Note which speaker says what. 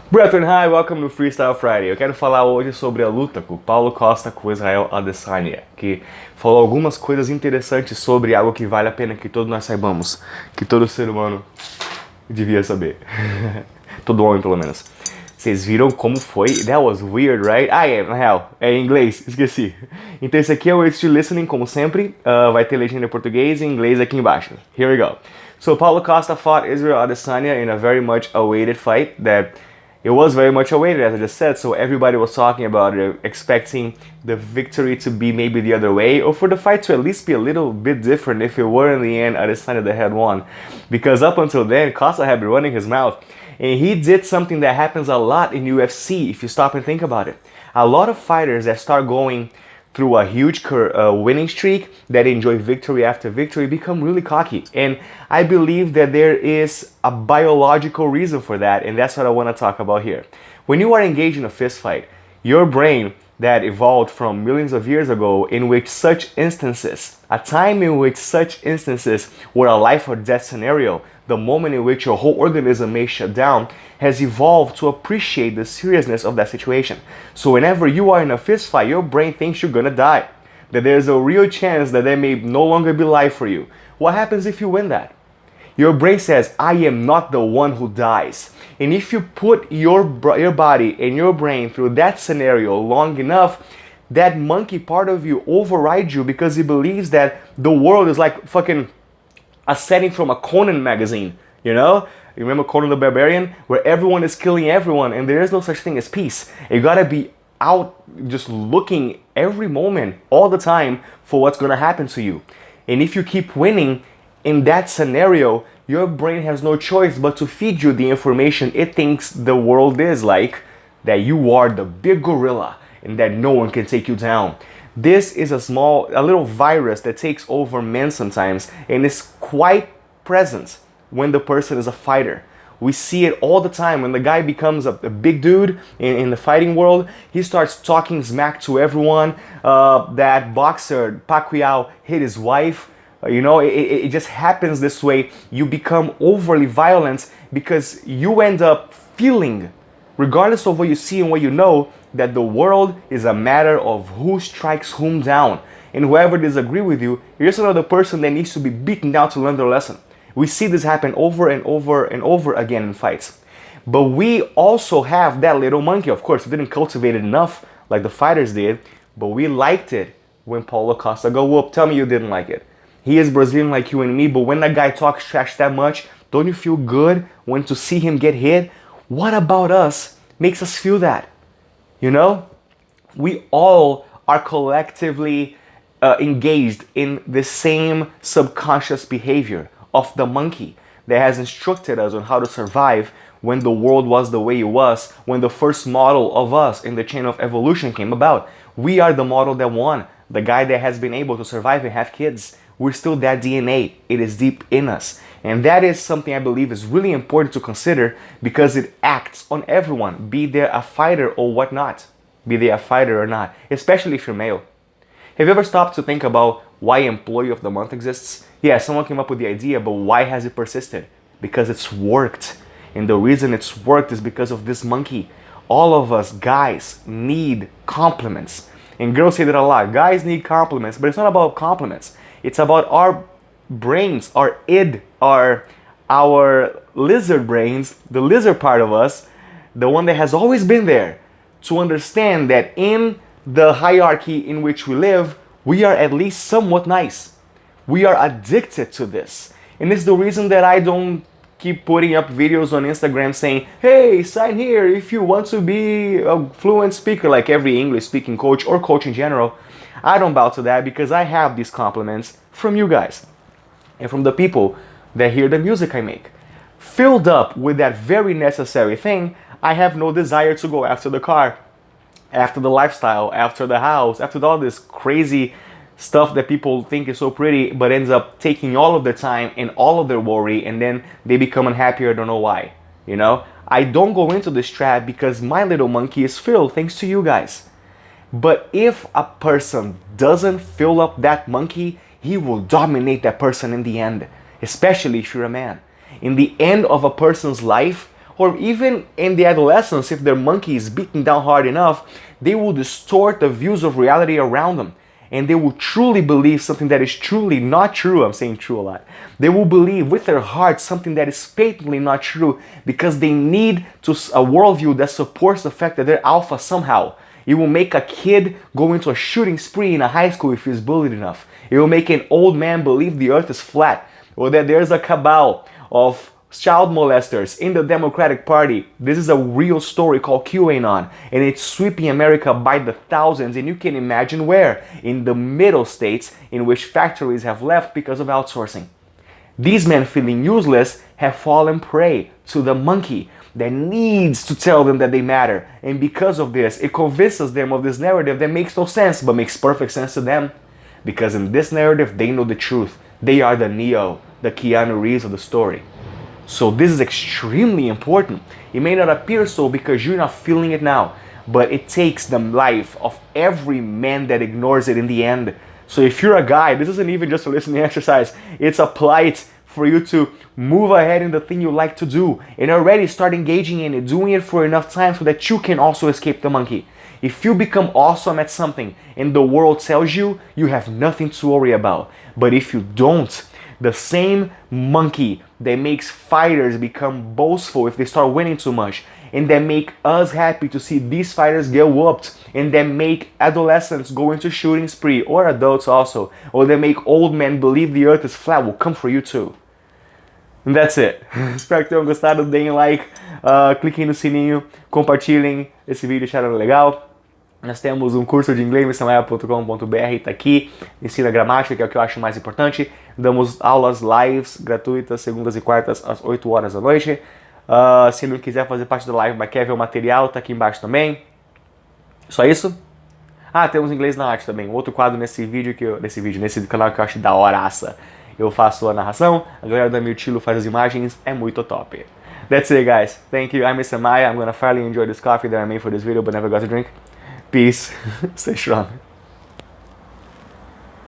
Speaker 1: Brethren, hi, welcome to Freestyle Friday. Eu quero falar hoje sobre a luta com Paulo Costa com Israel Adesanya, que falou algumas coisas interessantes sobre algo que vale a pena que todos nós saibamos, que todo ser humano devia saber. Todo homem, pelo menos. Vocês viram como foi? That was weird, right? Na real, é em inglês, esqueci. Então esse aqui é o It's Listening, como sempre. Vai ter legenda em português e inglês aqui embaixo. Here we go. So Paulo Costa fought Israel Adesanya in a very much awaited fight that it was very much awaited, as I just said, so everybody was talking about it, expecting the victory to be maybe the other way, or for the fight to at least be a little bit different if it were in the end Adesanya that had won. Because up until then, Costa had been running his mouth, and he did something that happens a lot in UFC, if you stop and think about it. A lot of fighters that start going through a huge winning streak, that enjoy victory after victory, become really cocky. And I believe that there is a biological reason for that, and that's what I want to talk about here. When you are engaged in a fist fight, your brain that evolved from millions of years ago, in which such instances, a time in which such instances were a life or death scenario, the moment in which your whole organism may shut down, has evolved to appreciate the seriousness of that situation. So whenever you are in a fist fight, your brain thinks you're gonna die, that there's a real chance that there may no longer be life for you. What happens if you win that? Your brain says, I am not the one who dies. And if you put your body and your brain through that scenario long enough, that monkey part of you overrides you because he believes that the world is like fucking a setting from a Conan magazine, you know? You remember Conan the Barbarian? Where everyone is killing everyone and there is no such thing as peace. You gotta be out just looking every moment, all the time, for what's gonna happen to you. And if you keep winning, in that scenario, your brain has no choice but to feed you the information it thinks the world is like, that you are the big gorilla and that no one can take you down. This is a little virus that takes over men sometimes and is quite present when the person is a fighter. We see it all the time when the guy becomes a big dude in the fighting world. He starts talking smack to everyone. That boxer Pacquiao hit his wife. It just happens this way. You become overly violent because you end up feeling, regardless of what you see and what you know, that the world is a matter of who strikes whom down. And whoever disagree with you, you're just another person that needs to be beaten down to learn their lesson. We see this happen over and over and over again in fights. But we also have that little monkey. Of course, we didn't cultivate it enough like the fighters did, but we liked it when Paulo Costa got whooped. Tell me you didn't like it. He is Brazilian like you and me, but when that guy talks trash that much, don't you feel good when to see him get hit? What about us makes us feel that? You know? We all are collectively engaged in the same subconscious behavior of the monkey that has instructed us on how to survive when the world was the way it was, when the first model of us in the chain of evolution came about. We are the model that won, the guy that has been able to survive and have kids. We're still that DNA. It is deep in us. And that is something I believe is really important to consider because it acts on everyone, be they a fighter or whatnot, be they a fighter or not, especially if you're male. Have you ever stopped to think about why Employee of the Month exists? Yeah, someone came up with the idea, but why has it persisted? Because it's worked. And the reason it's worked is because of this monkey. All of us guys need compliments. And girls say that a lot. Guys need compliments, but it's not about compliments. It's about our brains, our id, our lizard brains, the lizard part of us, the one that has always been there, to understand that in the hierarchy in which we live, we are at least somewhat nice. We are addicted to this. And it's the reason that I don't keep putting up videos on Instagram saying, hey, sign here if you want to be a fluent speaker, like every English speaking coach or coach in general. I don't bow to that because I have these compliments from you guys and from the people that hear the music I make. Filled up with that very necessary thing, I have no desire to go after the car, after the lifestyle, after the house, after all this crazy stuff that people think is so pretty but ends up taking all of their time and all of their worry, and then they become unhappy. I don't know why. I don't go into this trap because my little monkey is filled thanks to you guys. But if a person doesn't fill up that monkey, he will dominate that person in the end, especially if you're a man. In the end of a person's life, or even in the adolescence, if their monkey is beaten down hard enough, they will distort the views of reality around them. And they will truly believe something that is truly not true. I'm saying true a lot. They will believe with their heart something that is patently not true because they need a worldview that supports the fact that they're alpha somehow. It will make a kid go into a shooting spree in a high school if he's bullied enough. It will make an old man believe the earth is flat, or that there's a cabal of child molesters in the Democratic Party. This is a real story called QAnon, and it's sweeping America by the thousands, and you can imagine where. In the middle states, in which factories have left because of outsourcing. These men, feeling useless, have fallen prey to the monkey that needs to tell them that they matter. And because of this, it convinces them of this narrative that makes no sense, but makes perfect sense to them. Because in this narrative, they know the truth. They are the Neo, the Keanu Reeves of the story. So this is extremely important. It may not appear so because you're not feeling it now, but it takes the life of every man that ignores it in the end. So if you're a guy, this isn't even just a listening exercise, it's a plight for you to move ahead in the thing you like to do and already start engaging in it, doing it for enough time so that you can also escape the monkey. If you become awesome at something and the world tells you, you have nothing to worry about. But if you don't, the same monkey that makes fighters become boastful if they start winning too much, and that make us happy to see these fighters get whooped, and that make adolescents go into shooting spree, or adults also, or that make old men believe the earth is flat, will come for you too. And that's it. Espero que tenham gostado, deem like, cliquem no sininho, compartilhem esse vídeo, acharam legal. Nós temos um curso de inglês, mrmaia.com.br, tá aqui, ensina gramática, que é o que eu acho mais importante. Damos aulas lives gratuitas, segundas e quartas, às 8 horas da noite. Se não quiser fazer parte da live, mas quer ver o material, tá aqui embaixo também. Só isso? Temos inglês na arte também. Um outro quadro nesse canal que eu acho da horaça. Eu faço a narração, a galera da Mirtilo faz as imagens, é muito top. That's it, guys. Thank you. I'm Mr. Maya. I'm gonna finally enjoy this coffee that I made for this video, but never got to drink. Peace. Stay strong.